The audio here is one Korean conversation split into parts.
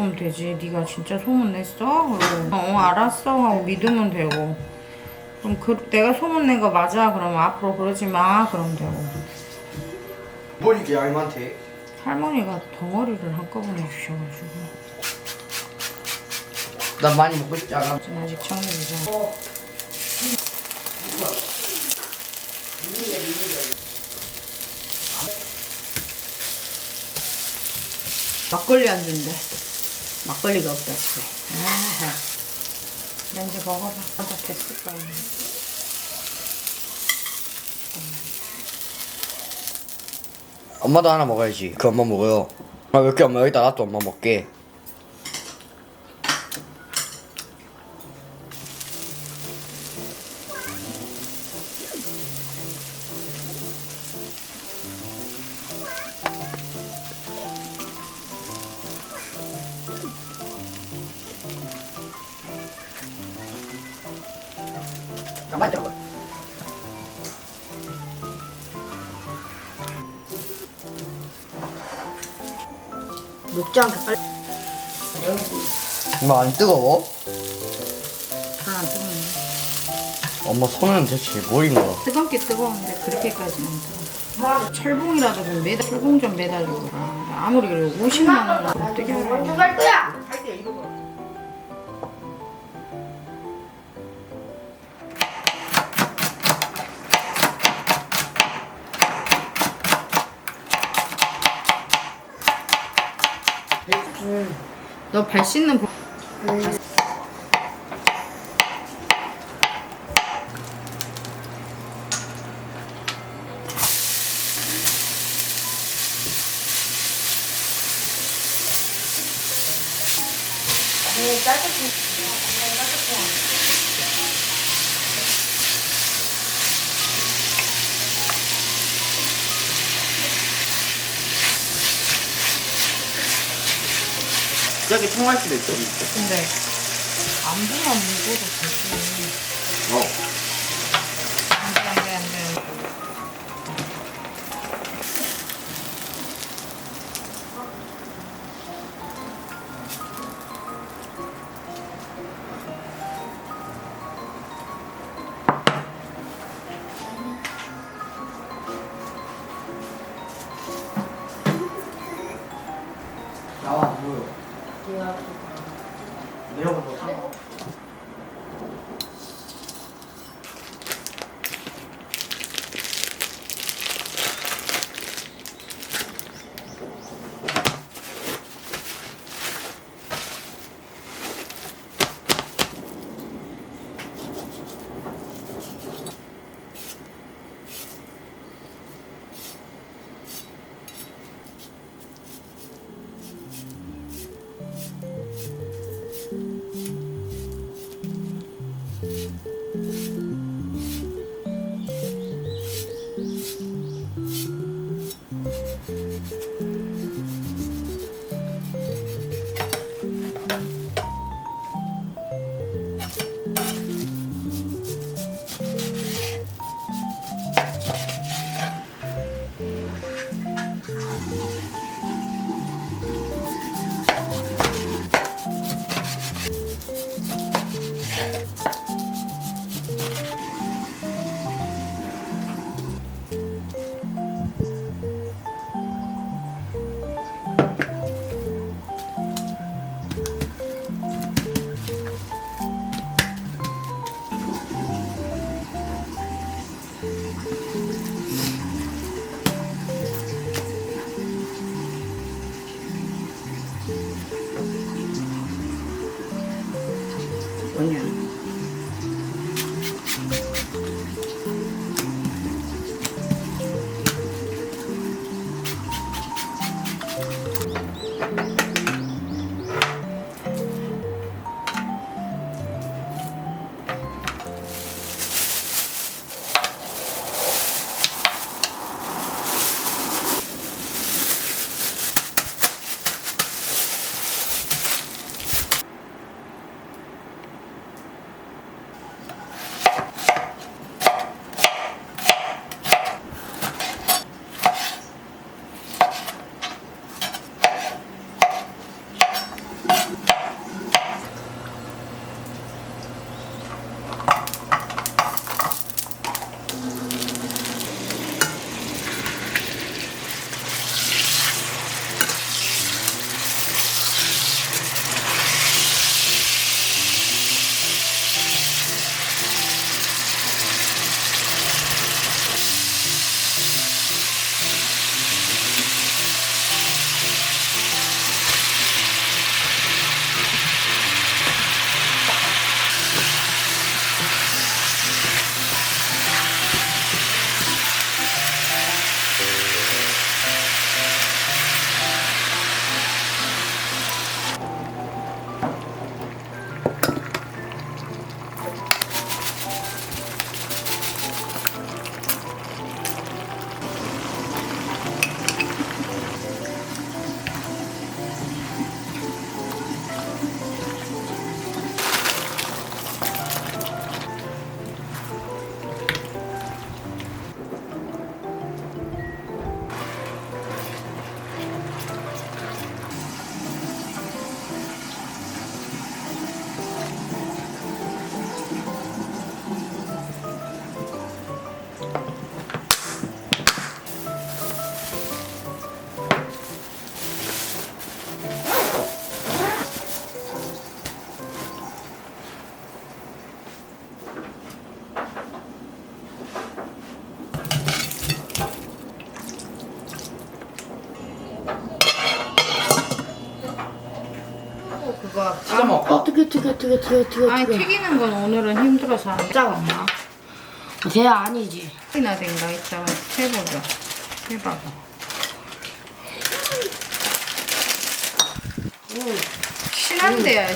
물어보면 되지. 네가 진짜 소문냈어? 그러고 알았어 하고 믿으면 되고. 그럼 내가 소문낸 거 맞아? 그러면 앞으로 그러지 마. 그러면 되고. 뭘 이렇게 양이 많대? 할머니가 덩어리를 한꺼번에 주셔가지고 난 많이 먹고 싶지 않아. 지금 아직 정리되죠. 막걸리 안 준대. 막걸리가 없다 집에. 이제 먹어봐. 다 됐을 거야. 엄마도 하나 먹어야지. 그 엄마 먹어요. 아, 몇 개 엄마 여기다 놔둬. 엄마 먹게. 맞아. 녹지 않게 빨리. 엄마 안 뜨거워? 별로 안 뜨거운데. 엄마 손은 대체 뭐인가? 뜨겁게 뜨거운데 그렇게까지는 뜨거워. 철봉이라도 좀 철봉 좀 매달리고 그래. 아무리 그래도 50만 원을 어떻게 하냐. 갈 거야. 너 발 씻는 저기 통할 수도 있어. 근데 안부만 묻어도 되지. 안돼. 나와 보여. 내려가서 그거 찢어 먹을까? 어떻게 아니 튀기는 건 오늘은 힘들어서 안 돼. 진짜 엄마. 쟤 아니지. 이나 된가 이따가 해보자. 해봐봐. 신한데야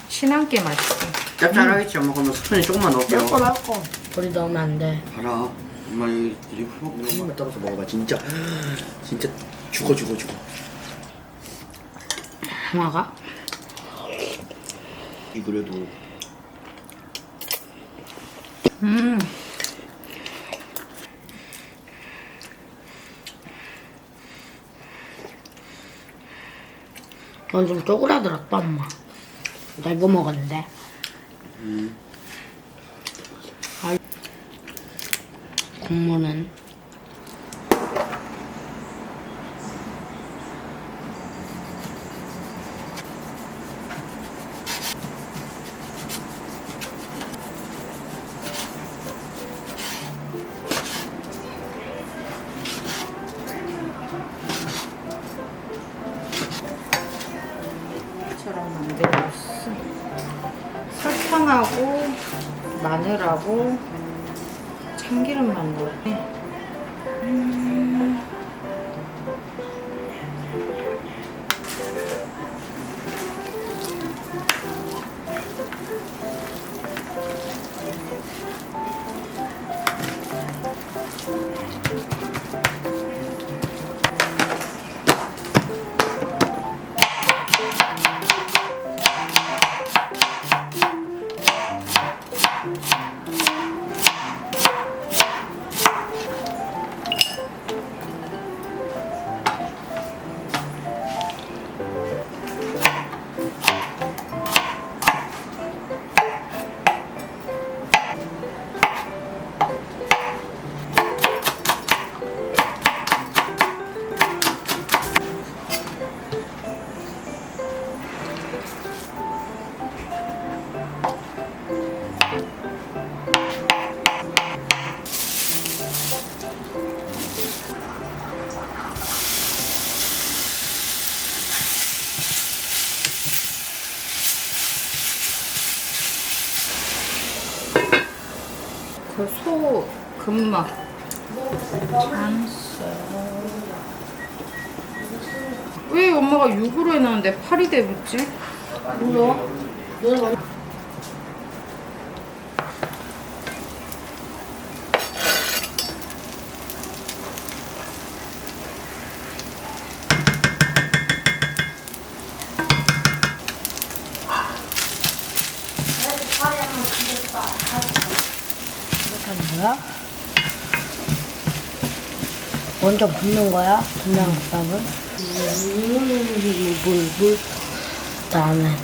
신한게 맛있어. 짭짤하겠지 엄마. 그러면 스푼이 조금만 넣을게요. 먹고. 우리 넣으면 안 돼. 봐라 엄마 이 흙을 떨어서 먹어봐. 진짜 죽어. 하나가? 이 그래도 넌 좀 쪼그라들었다 엄마. 나 이거 먹었는데. 아, 국물은 처럼 만들었어. 설탕하고 마늘하고 참기름만 넣었네. 그 소 근막 찬스. 왜 엄마가 6으로 해놨는데 8이 돼붙지? 뭐야? 너는 이렇게 하는 거야? 먼저 붓는 거야? 된장밥을? 물. 그다음에.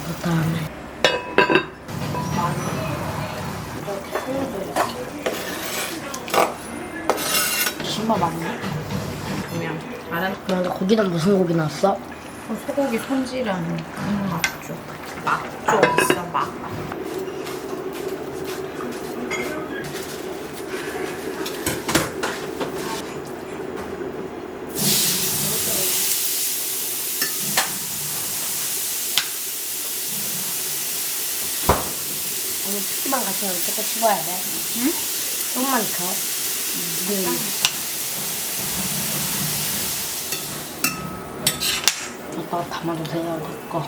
신발 맞네? 그냥 알아. 그런데 고기는 무슨 고기 나왔어? 소고기 손질하는 막쪽. 막쪽 있어 막. 오늘 피기만 같이 넣으면 조금 씹어야 돼. 응? 조금만 더. 이따가 담아주세요, 내 거.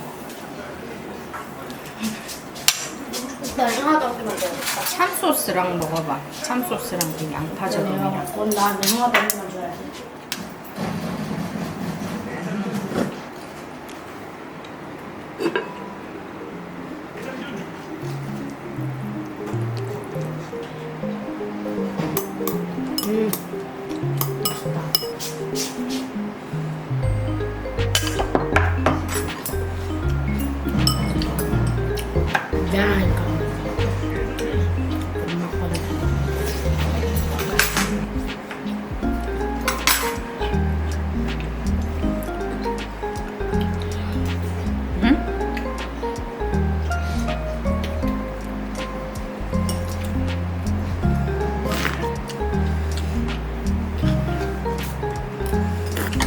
일단 하나도 없으면 돼. 참소스랑 먹어봐. 참소스랑 그 양파전이랑. 그건 나한테 하나도 없으면 줘야 돼. 미안하니까. 엄마 거를.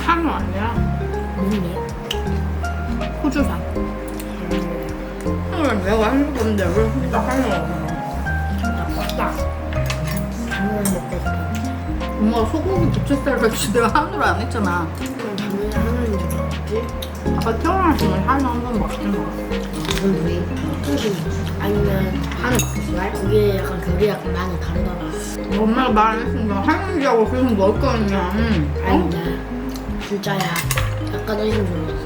한우 아니야? 뭐니? 호주산. 내가 해줄 건데 왜 혼자 하려고. 나 껐다. 당면 먹고 싶어. 엄마가 소고기 부채살 배치 내가 한우를 안 했잖아. 그럼 당면이 하나인 줄 알았지? 아까 태어났으면 한우 한 번 먹잖아. 무슨 부위? 통신. 아니면 한우 말? 그게 약간 결이 약간 많이 다르더라. 엄마가 말 안 했으니까 할머니하고 계속 먹을 거였냐. 아니다. 진짜야. 약간 의심 좀 했어.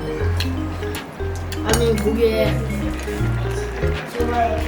아니, 거기에 제발